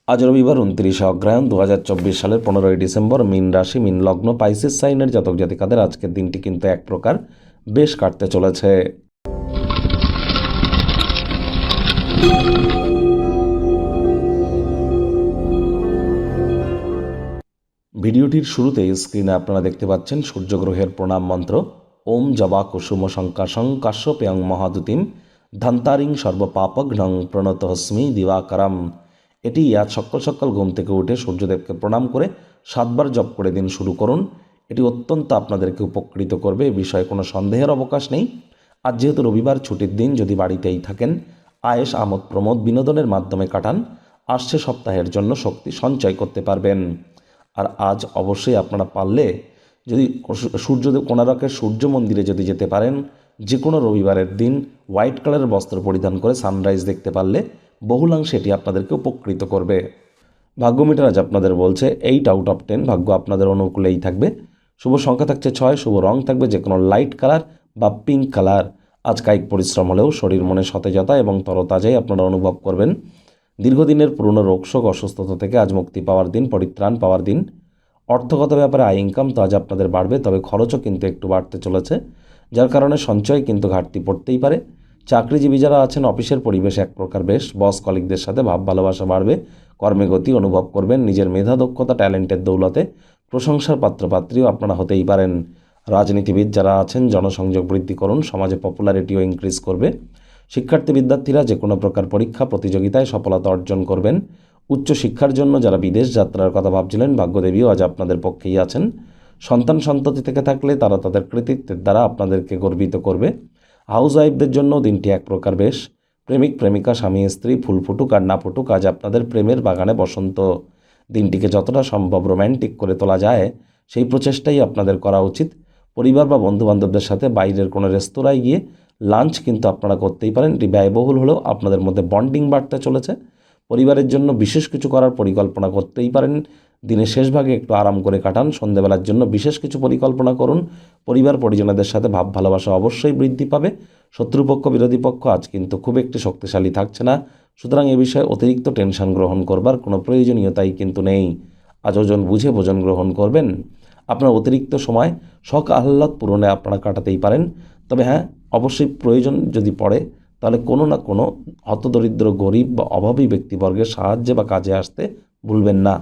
আজ রবিবার 29 অগ্রহায়ণ 2024 সালের 15ই ডিসেম্বর। মীন রাশি, মীন লগ্ন, পাইসিস সাইনের জাতক জাতিকাদের আজকের দিনটি কিন্তু এক প্রকার বেশ কাটতে চলেছে। ভিডিওটির শুরুতেই স্ক্রিনে আপনারা দেখতে পাচ্ছেন সূর্যগ্রহের প্রণাম মন্ত্র। ওম জবা কুসুম শঙ্কাশং কাশ্যপেয়ং মহাদুতিম ধান্তারিং সর্বপাপঘ্নং প্রণতহস্মি দিবাকরম। এটি আজ সকাল সকাল ঘুম থেকে উঠে সূর্যদেবকে প্রণাম করে 7 বার জপ করে দিন শুরু করুন। এটি অত্যন্ত আপনাদেরকে উপকৃত করবে, এ বিষয়ে কোনো সন্দেহের অবকাশ নেই। আজ যেহেতু রবিবার ছুটির দিন, যদি বাড়িতেই থাকেন আয়েশ আমোদ প্রমোদ বিনোদনের মাধ্যমে কাটান, আসছে সপ্তাহের জন্য শক্তি সঞ্চয় করতে পারবেন। আর আজ অবশ্যই আপনারা পারলে যদি সূর্যদেব কোণারকের সূর্য মন্দিরে যদি যেতে পারেন, যে কোনো রবিবারের দিন হোয়াইট কালারের বস্ত্র পরিধান করে সানরাইজ দেখতে পারলে বহুলাংশে এটি আপনাদেরকে উপকৃত করবে। ভাগ্য মিটার আজ আপনাদের বলছে 8 আউট অফ 10, ভাগ্য আপনাদের অনুকূলেই থাকবে। শুভ সংখ্যা থাকছে 6, শুভ রং থাকবে যে কোনো লাইট কালার বা পিঙ্ক কালার। আজ কায়িক পরিশ্রম হলেও শরীর মনে সতেজতা এবং তরতাজাই আপনারা অনুভব করবেন। দীর্ঘদিনের পুরনো রোগশোক অসুস্থতা থেকে আজ মুক্তি পাওয়ার দিন, পরিত্রাণ পাওয়ার দিন। অর্থগত ব্যাপারে আয় ইনকাম তো আজ আপনাদের বাড়বে, তবে খরচও কিন্তু একটু বাড়তে চলেছে, যার কারণে সঞ্চয় কিন্তু ঘাটতি পড়তেই পারে। চাকরিজীবী যারা আছেন অফিসের পরিবেশ এক প্রকার বেশ, বস কলিগদের সাথে ভাব ভালোবাসা বাড়বে, কর্মে গতি অনুভব করবেন। নিজের মেধা দক্ষতা ট্যালেন্টের দৌলতে প্রশংসার পাত্রপাত্রীও আপনারা হতেই পারেন। রাজনীতিবিদ যারা আছেন জনসংযোগ বৃদ্ধি করুন, সমাজে পপুলারিটিও ইনক্রিজ করবে। শিক্ষার্থী বিদ্যার্থীরা যে কোনো প্রকার পরীক্ষা প্রতিযোগিতায় সফলতা অর্জন করবেন। উচ্চশিক্ষার জন্য যারা বিদেশ যাত্রার কথা ভাবছিলেন, ভাগ্যদেবীও আজ আপনাদের পক্ষেই আছেন। সন্তান সন্ততি থেকে থাকলে তারা তাদের কৃতিত্বের দ্বারা আপনাদেরকে গর্বিত করবে। হাউস ওয়াইফদের জন্য দিনটি এক প্রকার বেশ। প্রেমিক প্রেমিকা স্বামী স্ত্রী ফুল ফুটুক আর না ফুটুক, আজ আপনাদের প্রেমের বাগানে বসন্ত। দিনটিকে যতটা সম্ভব রোম্যান্টিক করে তোলা যায় সেই প্রচেষ্টাই আপনাদের করা উচিত। পরিবার বা বন্ধুবান্ধবদের সাথে বাইরের কোনো রেস্তোরাঁয় গিয়ে লাঞ্চ কিন্তু আপনারা করতেই পারেন। এটি ব্যয়বহুল হলেও আপনাদের মধ্যে বন্ডিং বাড়তে চলেছে। পরিবারের জন্য বিশেষ কিছু করার পরিকল্পনা করতেই পারেন। দিনের শেষ ভাগে একটু আরাম করে কাটান, সন্ধ্যেবেলার জন্য বিশেষ কিছু পরিকল্পনা করুন। পরিবার পরিজনদের সাথে ভাব ভালোবাসা অবশ্যই বৃদ্ধি পাবে। শত্রুপক্ষ বিরোধী পক্ষ আজ কিন্তু খুব একটি শক্তিশালী থাকছে না, সুতরাং এ বিষয়ে অতিরিক্ত টেনশন গ্রহণ করবার কোনো প্রয়োজনীয়তাই কিন্তু নেই। আজ ওজন বুঝে ভোজন গ্রহণ করবেন। আপনার অতিরিক্ত সময় শখ আহ্লাদ পূরণে আপনারা কাটাতেই পারেন, তবে হ্যাঁ, অবশ্যই প্রয়োজন যদি পড়ে তাহলে কোনো না কোনো হতদরিদ্র গরিব বা অভাবী ব্যক্তিবর্গের সাহায্যে বা কাজে আসতে ভুলবেন না।